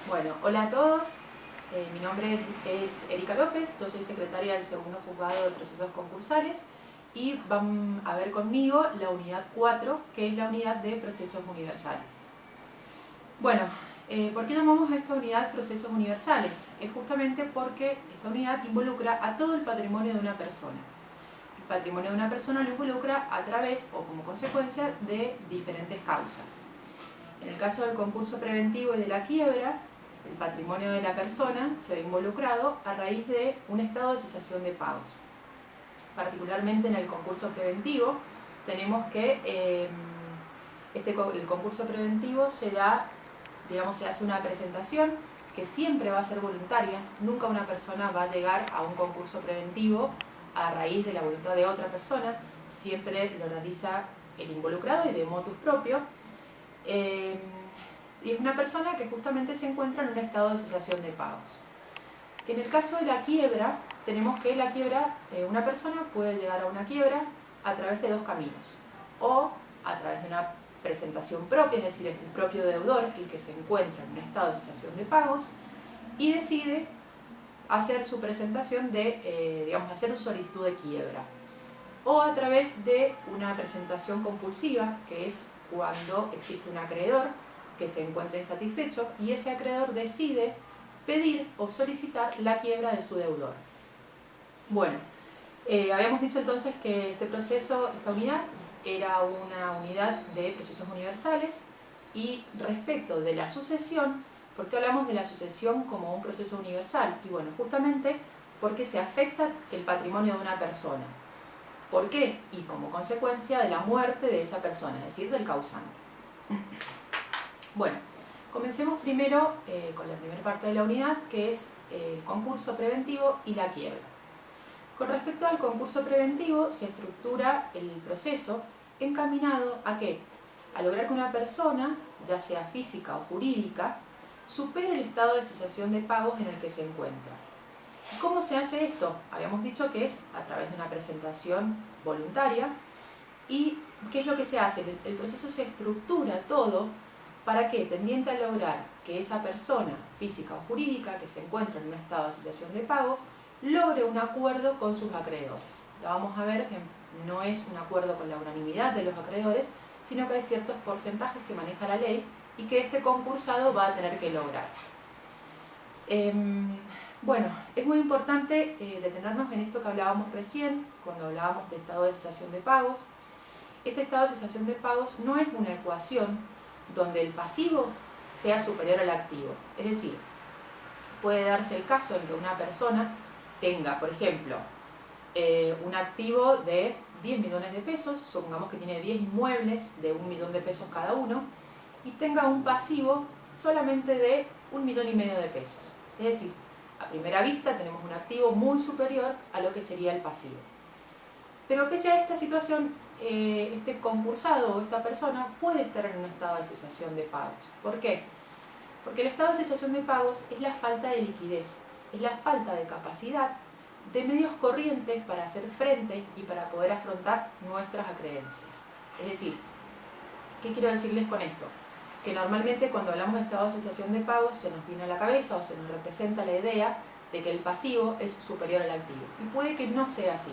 Bueno, hola a todos. Mi nombre es Erika López, yo soy secretaria del segundo juzgado de procesos concursales y van a ver conmigo la unidad 4, que es la unidad de procesos universales. Bueno, ¿por qué llamamos a esta unidad procesos universales? Es justamente porque esta unidad involucra a todo el patrimonio de una persona. El patrimonio de una persona lo involucra a través o como consecuencia de diferentes causas. En el caso del concurso preventivo y de la quiebra, el patrimonio de la persona se ve involucrado a raíz de un estado de cesación de pagos. Particularmente en el concurso preventivo, tenemos que el concurso preventivo se hace una presentación que siempre va a ser voluntaria. Nunca una persona va a llegar a un concurso preventivo a raíz de la voluntad de otra persona. Siempre lo realiza el involucrado y de motus propio. Y es una persona que justamente se encuentra en un estado de cesación de pagos. En el caso de la quiebra, tenemos que una persona puede llegar a una quiebra a través de dos caminos. O a través de una presentación propia, es decir, el propio deudor, el que se encuentra en un estado de cesación de pagos, y decide hacer su presentación hacer su solicitud de quiebra. O a través de una presentación compulsiva, que es cuando existe un acreedor que se encuentra insatisfecho y ese acreedor decide pedir o solicitar la quiebra de su deudor. Bueno, habíamos dicho entonces que esta unidad era una unidad de procesos universales, y respecto de la sucesión, ¿por qué hablamos de la sucesión como un proceso universal? Y bueno, justamente porque se afecta el patrimonio de una persona. ¿Por qué? Y como consecuencia de la muerte de esa persona, es decir, del causante. Bueno, comencemos primero con la primera parte de la unidad, que es el concurso preventivo y la quiebra. Con respecto al concurso preventivo, se estructura el proceso encaminado ¿a qué? A lograr que una persona, ya sea física o jurídica, supere el estado de cesación de pagos en el que se encuentra. ¿Cómo se hace esto? Habíamos dicho que es a través de una presentación voluntaria. ¿Y qué es lo que se hace? El proceso se estructura todo para que, tendiente a lograr que esa persona, física o jurídica, que se encuentra en un estado de cesación de pago, logre un acuerdo con sus acreedores. Ya vamos a ver que no es un acuerdo con la unanimidad de los acreedores, sino que hay ciertos porcentajes que maneja la ley y que este concursado va a tener que lograr. Bueno, es muy importante detenernos en esto que hablábamos recién, cuando hablábamos de estado de cesación de pagos. Este estado de cesación de pagos no es una ecuación donde el pasivo sea superior al activo. Es decir, puede darse el caso en que una persona tenga, por ejemplo, un activo de 10 millones de pesos, supongamos que tiene 10 inmuebles de 1 millón de pesos cada uno, y tenga un pasivo solamente de 1,5 millones de pesos. Es decir, a primera vista tenemos un activo muy superior a lo que sería el pasivo. Pero pese a esta situación, este concursado o esta persona puede estar en un estado de cesación de pagos. ¿Por qué? Porque el estado de cesación de pagos es la falta de liquidez, es la falta de capacidad de medios corrientes para hacer frente y para poder afrontar nuestras acreencias. Es decir, ¿qué quiero decirles con esto? Que normalmente cuando hablamos de estado de cesación de pagos se nos viene a la cabeza o se nos representa la idea de que el pasivo es superior al activo. Y puede que no sea así.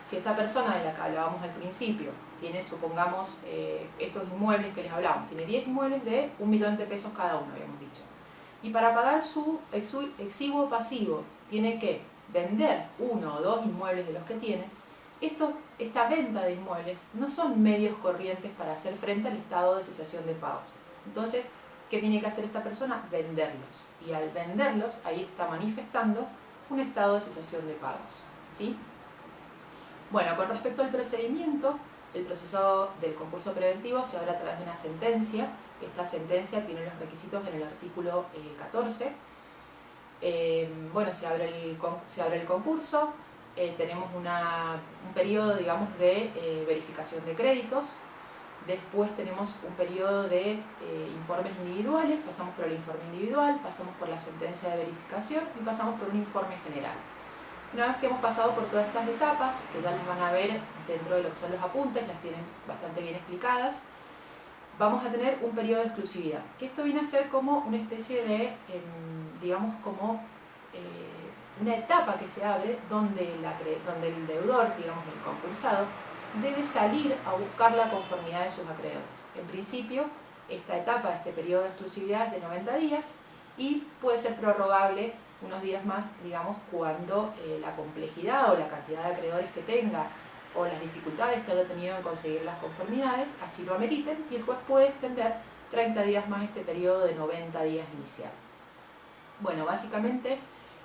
Si esta persona de la que hablábamos al principio tiene, supongamos, estos inmuebles que les hablábamos, tiene 10 inmuebles de 1 millón de pesos cada uno, habíamos dicho. Y para pagar su exiguo pasivo tiene que vender 1 o 2 inmuebles de los que tiene. Esta venta de inmuebles no son medios corrientes para hacer frente al estado de cesación de pagos. Entonces, ¿qué tiene que hacer esta persona? Venderlos. Y al venderlos, ahí está manifestando un estado de cesación de pagos. ¿Sí? Bueno, con respecto al procedimiento, el proceso del concurso preventivo se abre a través de una sentencia. Esta sentencia tiene los requisitos en el artículo 14. Bueno, se abre el concurso, tenemos un periodo, digamos, de verificación de créditos. Después tenemos un periodo de informes individuales, pasamos por el informe individual, pasamos por la sentencia de verificación y pasamos por un informe general. Una vez que hemos pasado por todas estas etapas, que ya las van a ver dentro de lo que son los apuntes, las tienen bastante bien explicadas, vamos a tener un periodo de exclusividad, que esto viene a ser como una especie de, digamos, como una etapa que se abre donde el deudor, digamos el concursado, debe salir a buscar la conformidad de sus acreedores. En principio, esta etapa, este periodo de exclusividad es de 90 días y puede ser prorrogable unos días más, digamos, cuando la complejidad o la cantidad de acreedores que tenga o las dificultades que haya tenido en conseguir las conformidades así lo ameriten, y el juez puede extender 30 días más este periodo de 90 días inicial. Bueno, básicamente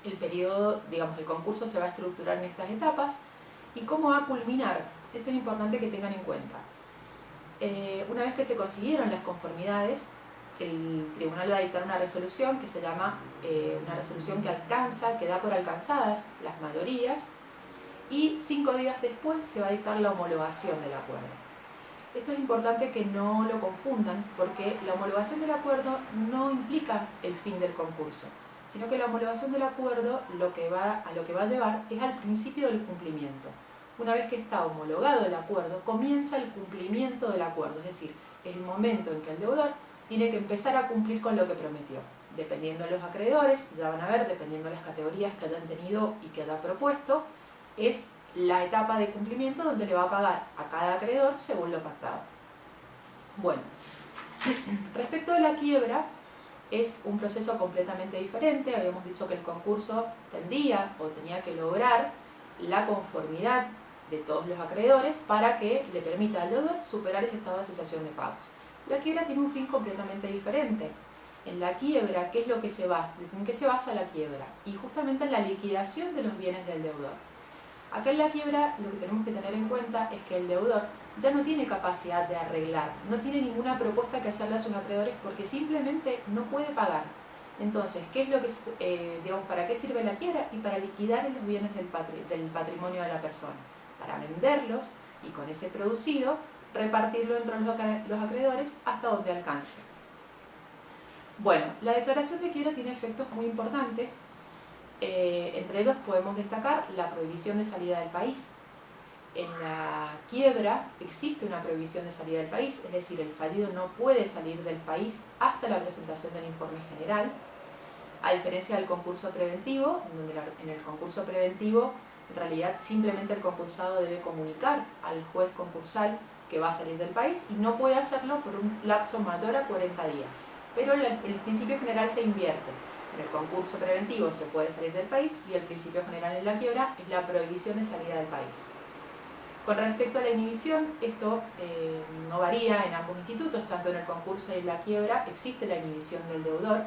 el periodo, digamos, el concurso se va a estructurar en estas etapas. ¿Y cómo va a culminar? Esto es importante que tengan en cuenta. Una vez que se consiguieron las conformidades, el tribunal va a dictar una resolución que se llama una resolución que da por alcanzadas las mayorías, y 5 días después se va a dictar la homologación del acuerdo. Esto es importante que no lo confundan, porque la homologación del acuerdo no implica el fin del concurso, sino que la homologación del acuerdo a lo que va a llevar es al principio del cumplimiento. Una vez que está homologado el acuerdo, comienza el cumplimiento del acuerdo, es decir, es el momento en que el deudor tiene que empezar a cumplir con lo que prometió. Dependiendo de los acreedores, ya van a ver, dependiendo de las categorías que hayan tenido y que haya propuesto, es la etapa de cumplimiento donde le va a pagar a cada acreedor según lo pactado. Bueno, respecto de la quiebra, es un proceso completamente diferente. Habíamos dicho que el concurso tendía o tenía que lograr la conformidad de todos los acreedores para que le permita al deudor superar ese estado de cesación de pagos. La quiebra tiene un fin completamente diferente. En la quiebra, ¿qué es lo que se basa? ¿En qué se basa la quiebra? Y justamente en la liquidación de los bienes del deudor. Acá en la quiebra lo que tenemos que tener en cuenta es que el deudor ya no tiene capacidad de arreglar, no tiene ninguna propuesta que hacerle a sus acreedores porque simplemente no puede pagar. Entonces, ¿qué es lo que, digamos, para qué sirve la quiebra? Y para liquidar los bienes del patrimonio de la persona, para venderlos y con ese producido repartirlo entre los acreedores hasta donde alcance. Bueno, la declaración de quiebra tiene efectos muy importantes. Entre ellos podemos destacar la prohibición de salida del país. En la quiebra existe una prohibición de salida del país, es decir, el fallido no puede salir del país hasta la presentación del informe general, a diferencia del concurso preventivo, donde en el concurso preventivo en realidad simplemente el concursado debe comunicar al juez concursal que va a salir del país y no puede hacerlo por un lapso mayor a 40 días. Pero el principio general se invierte. En el concurso preventivo se puede salir del país y el principio general en la quiebra es la prohibición de salida del país. Con respecto a la inhibición, esto no varía en ambos institutos, tanto en el concurso y en la quiebra existe la inhibición del deudor,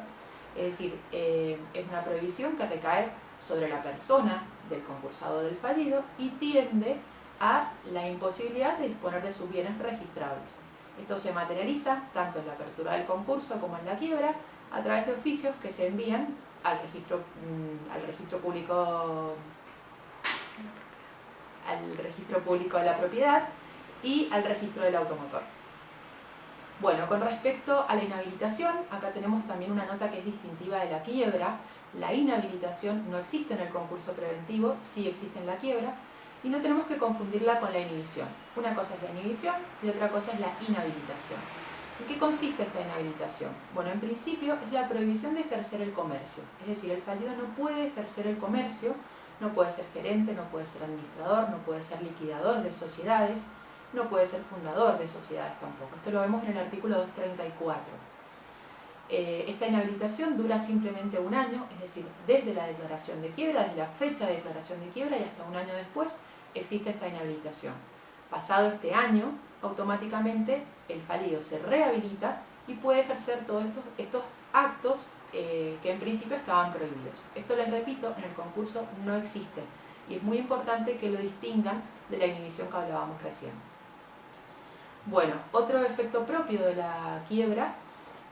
es decir, es una prohibición que recae sobre la persona del concursado del fallido y tiende a la imposibilidad de disponer de sus bienes registrables. Esto se materializa tanto en la apertura del concurso como en la quiebra a través de oficios que se envían al registro público de la propiedad y al registro del automotor. Bueno, con respecto a la inhabilitación, acá tenemos también una nota que es distintiva de la quiebra. La inhabilitación no existe en el concurso preventivo, sí existe en la quiebra, y no tenemos que confundirla con la inhibición. Una cosa es la inhibición y otra cosa es la inhabilitación. ¿En qué consiste esta inhabilitación? Bueno, en principio es la prohibición de ejercer el comercio. Es decir, el fallido no puede ejercer el comercio, no puede ser gerente, no puede ser administrador, no puede ser liquidador de sociedades, no puede ser fundador de sociedades tampoco. Esto lo vemos en el artículo 234. Esta inhabilitación dura simplemente un año, es decir, desde la declaración de quiebra, desde la fecha de declaración de quiebra y hasta un año después existe esta inhabilitación. Pasado este año, automáticamente el fallido se rehabilita y puede ejercer todos estos actos que en principio estaban prohibidos. Esto, les repito, en el concurso no existe y es muy importante que lo distingan de la inhibición que hablábamos recién. Bueno, otro efecto propio de la quiebra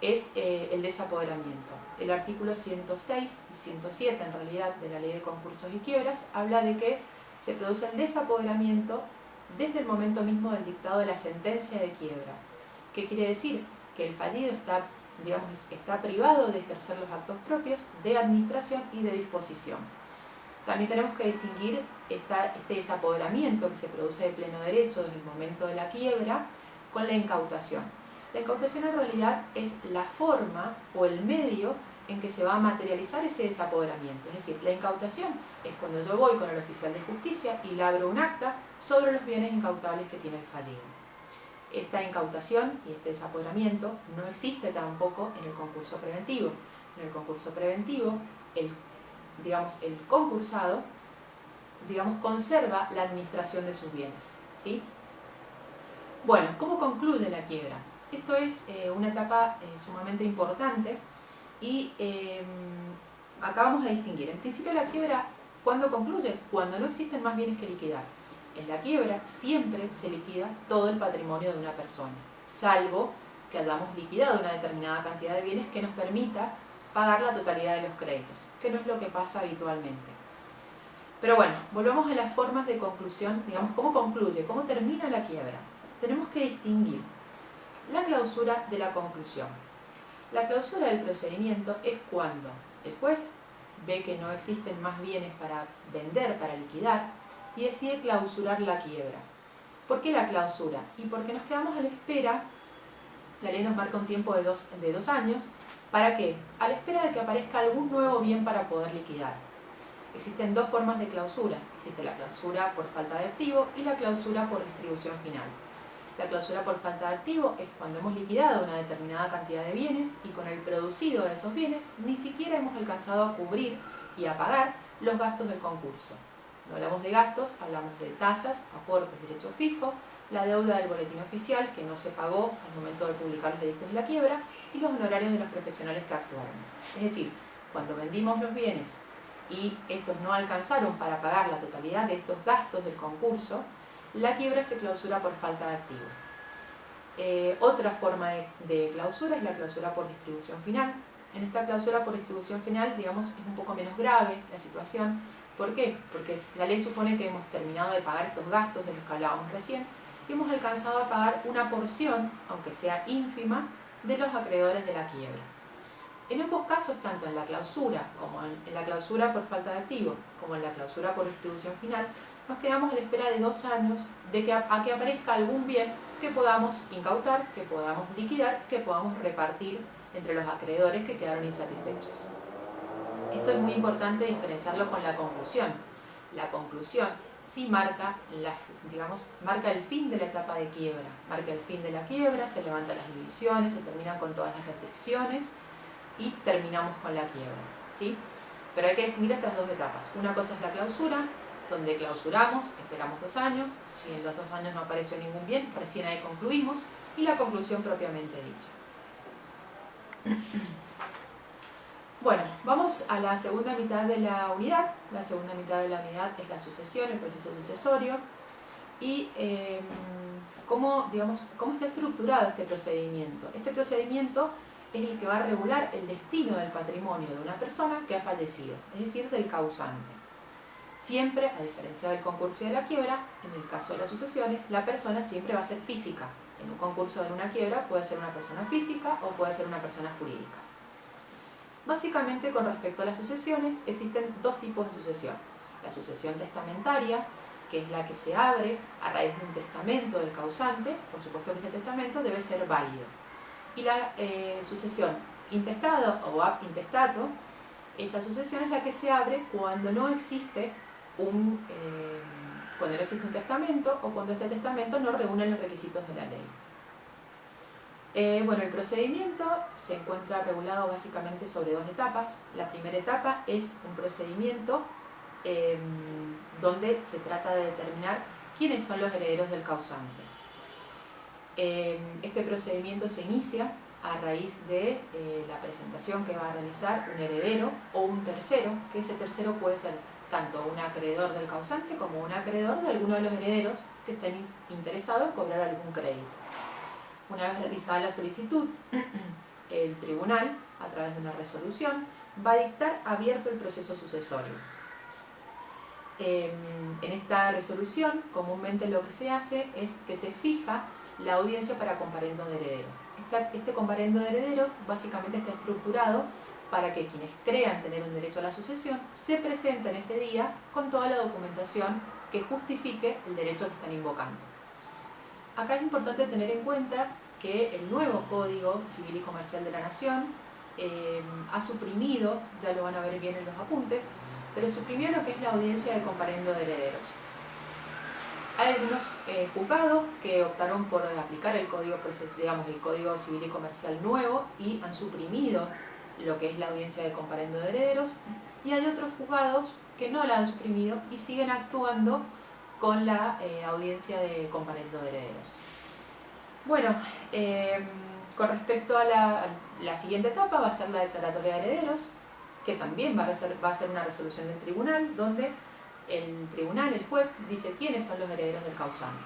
es el desapoderamiento. El artículo 106 y 107 en realidad de la Ley de Concursos y Quiebras habla de que se produce el desapoderamiento desde el momento mismo del dictado de la sentencia de quiebra. ¿Qué quiere decir? Que el fallido está privado de ejercer los actos propios de administración y de disposición. También tenemos que distinguir este desapoderamiento que se produce de pleno derecho desde el momento de la quiebra con la incautación. La incautación en realidad es la forma o el medio en que se va a materializar ese desapoderamiento. Es decir, la incautación es cuando yo voy con el oficial de justicia y labro un acta sobre los bienes incautables que tiene el fallecido. Esta incautación y este desapoderamiento no existe tampoco en el concurso preventivo. En el concurso preventivo, el concursado conserva la administración de sus bienes, ¿sí? Bueno, ¿cómo concluye la quiebra? Esto es una etapa sumamente importante y acá vamos a distinguir. En principio la quiebra, ¿cuándo concluye? Cuando no existen más bienes que liquidar. En la quiebra siempre se liquida todo el patrimonio de una persona, salvo que hayamos liquidado una determinada cantidad de bienes que nos permita pagar la totalidad de los créditos, que no es lo que pasa habitualmente. Pero bueno, volvamos a las formas de conclusión, digamos, ¿cómo concluye? ¿Cómo termina la quiebra? Tenemos que distinguir la clausura de la conclusión. La clausura del procedimiento es cuando el juez ve que no existen más bienes para vender, para liquidar, y decide clausurar la quiebra. ¿Por qué la clausura? Y porque nos quedamos a la espera, la ley nos marca un tiempo de dos años, ¿para qué? A la espera de que aparezca algún nuevo bien para poder liquidar. Existen dos formas de clausura. Existe la clausura por falta de activo y la clausura por distribución final. La clausura por falta de activo es cuando hemos liquidado una determinada cantidad de bienes y con el producido de esos bienes ni siquiera hemos alcanzado a cubrir y a pagar los gastos del concurso. Cuando hablamos de gastos, hablamos de tasas, aportes, derecho fijo, la deuda del boletín oficial que no se pagó al momento de publicar los edictos de la quiebra y los honorarios de los profesionales que actuaron. Es decir, cuando vendimos los bienes y estos no alcanzaron para pagar la totalidad de estos gastos del concurso, la quiebra se clausura por falta de activo. Otra forma de clausura es la clausura por distribución final. En esta clausura por distribución final, digamos, es un poco menos grave la situación. ¿Por qué? Porque la ley supone que hemos terminado de pagar estos gastos de los que hablábamos recién y hemos alcanzado a pagar una porción, aunque sea ínfima, de los acreedores de la quiebra. En ambos casos, tanto en la clausura como en la clausura por falta de activo, como en la clausura por distribución final, nos quedamos a la espera de 2 años de que aparezca algún bien que podamos incautar, que podamos liquidar, que podamos repartir entre los acreedores que quedaron insatisfechos. Esto es muy importante diferenciarlo con la conclusión. La conclusión sí marca el fin de la etapa de quiebra, marca el fin de la quiebra, se levantan las divisiones, se terminan con todas las restricciones y terminamos con la quiebra, ¿sí? Pero hay que distinguir estas dos etapas. Una cosa es la clausura, donde clausuramos, esperamos 2 años, si en los 2 años no apareció ningún bien, recién ahí concluimos, y la conclusión propiamente dicha. Bueno, vamos a la segunda mitad de la unidad. La segunda mitad de la unidad es la sucesión, el proceso sucesorio, y cómo está estructurado este procedimiento. Este procedimiento es el que va a regular el destino del patrimonio de una persona que ha fallecido, es decir, del causante. Siempre, a diferencia del concurso y de la quiebra, en el caso de las sucesiones, la persona siempre va a ser física. En un concurso o en una quiebra puede ser una persona física o puede ser una persona jurídica. Básicamente, con respecto a las sucesiones, existen 2 tipos de sucesión. La sucesión testamentaria, que es la que se abre a raíz de un testamento del causante, por supuesto que este testamento debe ser válido. Y la sucesión intestado o ab intestato, esa sucesión es la que se abre cuando no existe un testamento o cuando este testamento no reúne los requisitos de la ley. Bueno, el procedimiento se encuentra regulado básicamente sobre 2 etapas. La primera etapa es un procedimiento donde se trata de determinar quiénes son los herederos del causante. Este procedimiento se inicia a raíz de la presentación que va a realizar un heredero o un tercero, que ese tercero puede ser tanto un acreedor del causante como un acreedor de alguno de los herederos que estén interesados en cobrar algún crédito. Una vez realizada la solicitud, el tribunal, a través de una resolución, va a dictar abierto el proceso sucesorio. En esta resolución, comúnmente lo que se hace es que se fija la audiencia para comparendo de herederos. Este comparendo de herederos básicamente está estructurado para que quienes crean tener un derecho a la sucesión se presenten ese día con toda la documentación que justifique el derecho que están invocando. Acá es importante tener en cuenta que el nuevo Código Civil y Comercial de la Nación ha suprimido, ya lo van a ver bien en los apuntes, pero suprimió lo que es la audiencia de comparendo de herederos. Hay algunos juzgados que optaron por aplicar el Código Civil y Comercial nuevo y han suprimido lo que es la audiencia de comparendo de herederos, y hay otros juzgados que no la han suprimido y siguen actuando con la audiencia de comparendo de herederos. Bueno, con respecto a la siguiente etapa va a ser la declaratoria de herederos, que también va a ser una resolución del tribunal, donde el tribunal, el juez, dice quiénes son los herederos del causante.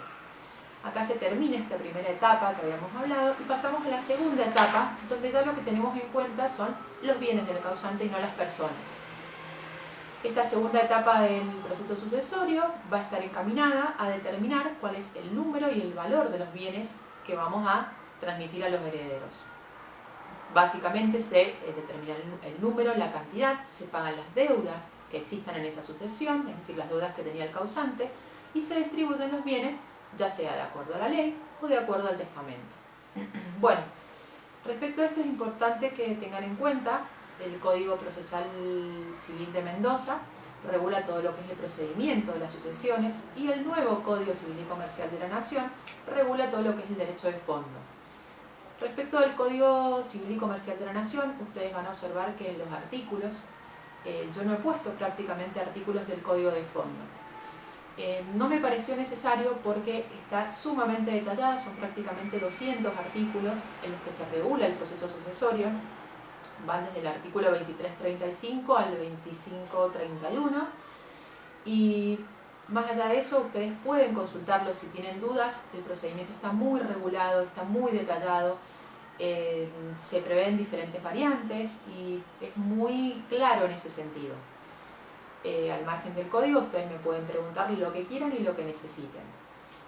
Acá se termina esta primera etapa que habíamos hablado y pasamos a la segunda etapa, donde ya lo que tenemos en cuenta son los bienes del causante y no las personas. Esta segunda etapa del proceso sucesorio va a estar encaminada a determinar cuál es el número y el valor de los bienes que vamos a transmitir a los herederos. Básicamente se determina el número, la cantidad, se pagan las deudas que existan en esa sucesión, es decir, las deudas que tenía el causante, y se distribuyen los bienes, ya sea de acuerdo a la ley o de acuerdo al testamento. Bueno, respecto a esto es importante que tengan en cuenta el Código Procesal Civil de Mendoza, regula todo lo que es el procedimiento de las sucesiones, y el nuevo Código Civil y Comercial de la Nación regula todo lo que es el derecho de fondo. Respecto al Código Civil y Comercial de la Nación, ustedes van a observar que en los artículos, yo no he puesto prácticamente artículos del Código de fondo. No me pareció necesario porque está sumamente detallada, son prácticamente 200 artículos en los que se regula el proceso sucesorio, van desde el artículo 2335 al 2531, y más allá de eso ustedes pueden consultarlo si tienen dudas. El procedimiento está muy regulado, está muy detallado, se prevén diferentes variantes y es muy claro en ese sentido. Al margen del código ustedes me pueden preguntar lo que quieran y lo que necesiten.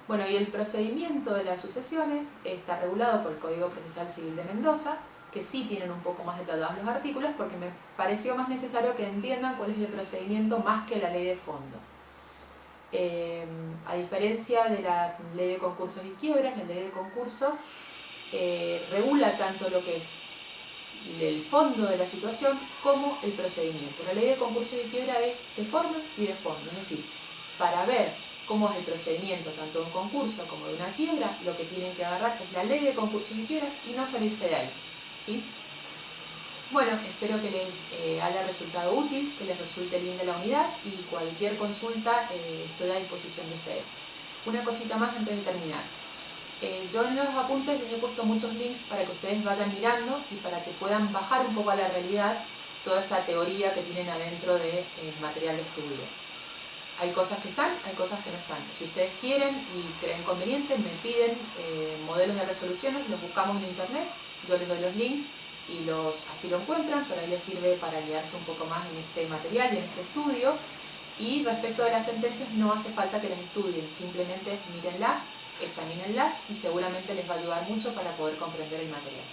Bueno, y el procedimiento de las sucesiones está regulado por el Código Procesal Civil de Mendoza, que sí tienen un poco más detallados los artículos porque me pareció más necesario que entiendan cuál es el procedimiento más que la ley de fondo. A diferencia de la ley de concursos y quiebras, la ley de concursos regula tanto lo que es el fondo de la situación como el procedimiento. La ley de concursos y quiebra es de forma y de fondo, es decir, para ver cómo es el procedimiento tanto de un concurso como de una quiebra, lo que tienen que agarrar es la ley de concursos y quiebras y no salirse de ahí, ¿sí? Bueno, espero que les haya resultado útil, que les resulte linda la unidad, y cualquier consulta estoy a disposición de ustedes. Una cosita más antes de terminar. Yo en los apuntes les he puesto muchos links para que ustedes vayan mirando y para que puedan bajar un poco a la realidad toda esta teoría que tienen adentro del material de estudio. Hay cosas que están, hay cosas que no están. Si ustedes quieren y creen conveniente, me piden modelos de resoluciones, los buscamos en internet, yo les doy los links y así lo encuentran, pero ahí les sirve para guiarse un poco más en este material y en este estudio. Y respecto de las sentencias, no hace falta que las estudien, simplemente mírenlas, examínenlas y seguramente les va a ayudar mucho para poder comprender el material.